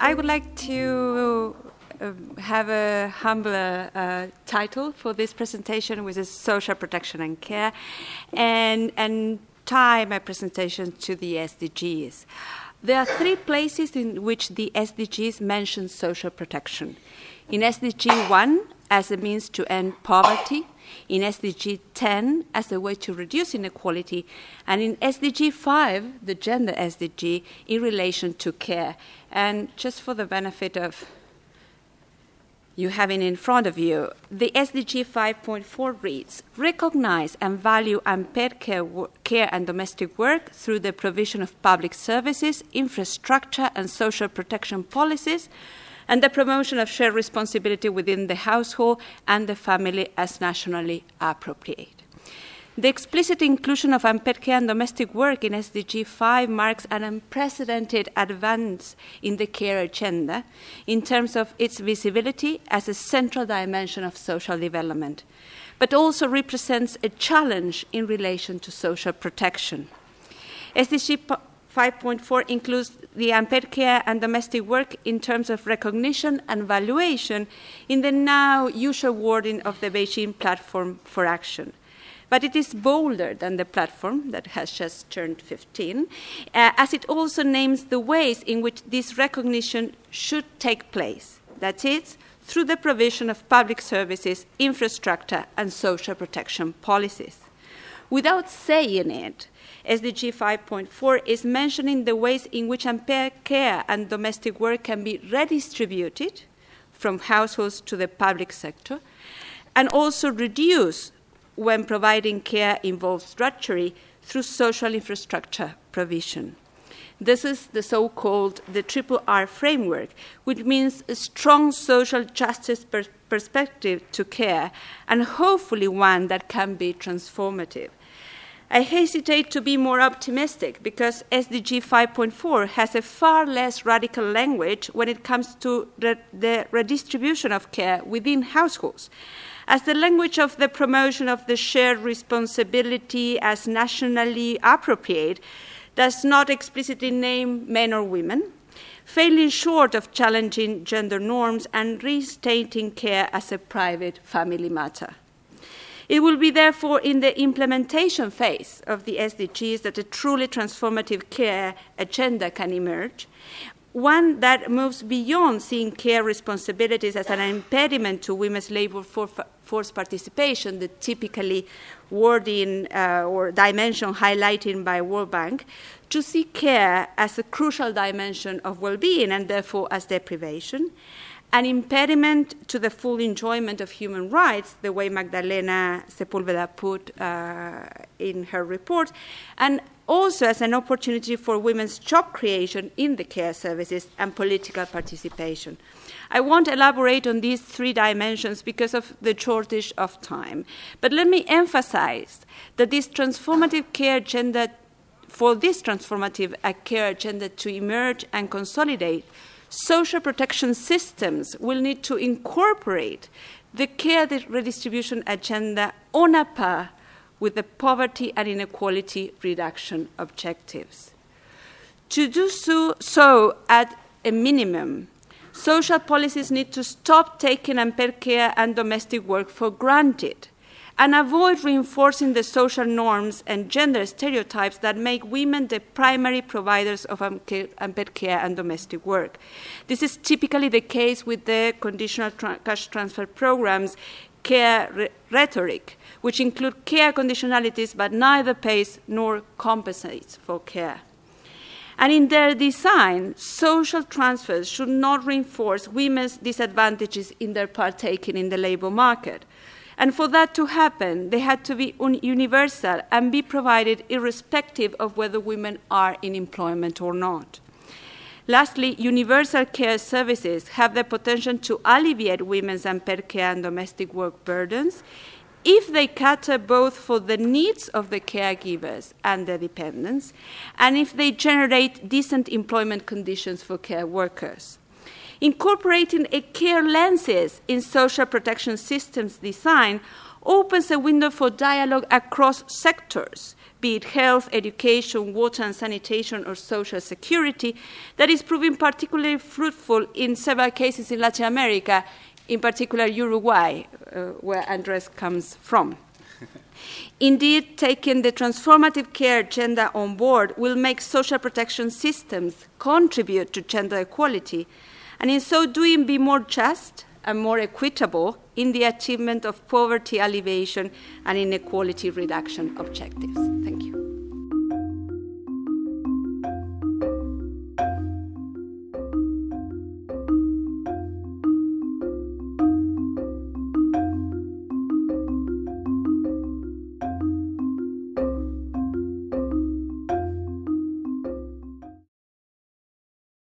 I would like to have a humbler title for this presentation, which is Social Protection and Care, and tie my presentation to the SDGs. There are 3 places in which the SDGs mention social protection. In SDG 1, as a means to end poverty, in SDG 10, as a way to reduce inequality, and in SDG 5, the gender SDG, in relation to care. And just for the benefit of you having in front of you, the SDG 5.4 reads, recognize and value unpaid care and domestic work through the provision of public services, infrastructure and social protection policies, and the promotion of shared responsibility within the household and the family as nationally appropriate. The explicit inclusion of unpaid care and domestic work in SDG 5 marks an unprecedented advance in the care agenda in terms of its visibility as a central dimension of social development, but also represents a challenge in relation to social protection. SDG 5.4 includes the unpaid care and domestic work in terms of recognition and valuation in the now usual wording of the Beijing Platform for Action. But it is bolder than the platform that has just turned 15, as it also names the ways in which this recognition should take place. That is, through the provision of public services, infrastructure, and social protection policies. Without saying it, SDG 5.4 is mentioning the ways in which unpaid care and domestic work can be redistributed from households to the public sector, and also reduced when providing care involves drudgery through social infrastructure provision. This is the so-called the Triple R framework, which means a strong social justice perspective to care, and hopefully one that can be transformative. I hesitate to be more optimistic because SDG 5.4 has a far less radical language when it comes to the redistribution of care within households, as the language of the promotion of the shared responsibility as nationally appropriate does not explicitly name men or women, failing short of challenging gender norms and restating care as a private family matter. It will be therefore in the implementation phase of the SDGs that a truly transformative care agenda can emerge, one that moves beyond seeing care responsibilities as an impediment to women's labor force participation, the typically wording or dimension highlighted by World Bank, to see care as a crucial dimension of well-being and therefore as deprivation, an impediment to the full enjoyment of human rights, the way Magdalena Sepúlveda put in her report, and also as an opportunity for women's job creation in the care services and political participation. I won't elaborate on these 3 dimensions because of the shortage of time, but let me emphasize that this transformative care agenda, for this transformative care agenda to emerge and consolidate, social protection systems will need to incorporate the care redistribution agenda on a par with the poverty and inequality reduction objectives. To do so at a minimum, social policies need to stop taking unpaid care and domestic work for granted and avoid reinforcing the social norms and gender stereotypes that make women the primary providers of unpaid care and domestic work. This is typically the case with the conditional cash transfer programs, care rhetoric, which include care conditionalities but neither pays nor compensates for care. And in their design, social transfers should not reinforce women's disadvantages in their partaking in the labor market. And for that to happen, they had to be universal and be provided irrespective of whether women are in employment or not. Lastly, universal care services have the potential to alleviate women's unpaid care and domestic work burdens if they cater both for the needs of the caregivers and their dependents, and if they generate decent employment conditions for care workers. Incorporating a care lenses in social protection systems design opens a window for dialogue across sectors be it health, education, water and sanitation, or social security, that is proving particularly fruitful in several cases in Latin America, in particular Uruguay, where Andres comes from. Indeed, taking the transformative care agenda on board will make social protection systems contribute to gender equality, and in so doing be more just and more equitable in the achievement of poverty alleviation and inequality reduction objectives. Thank you.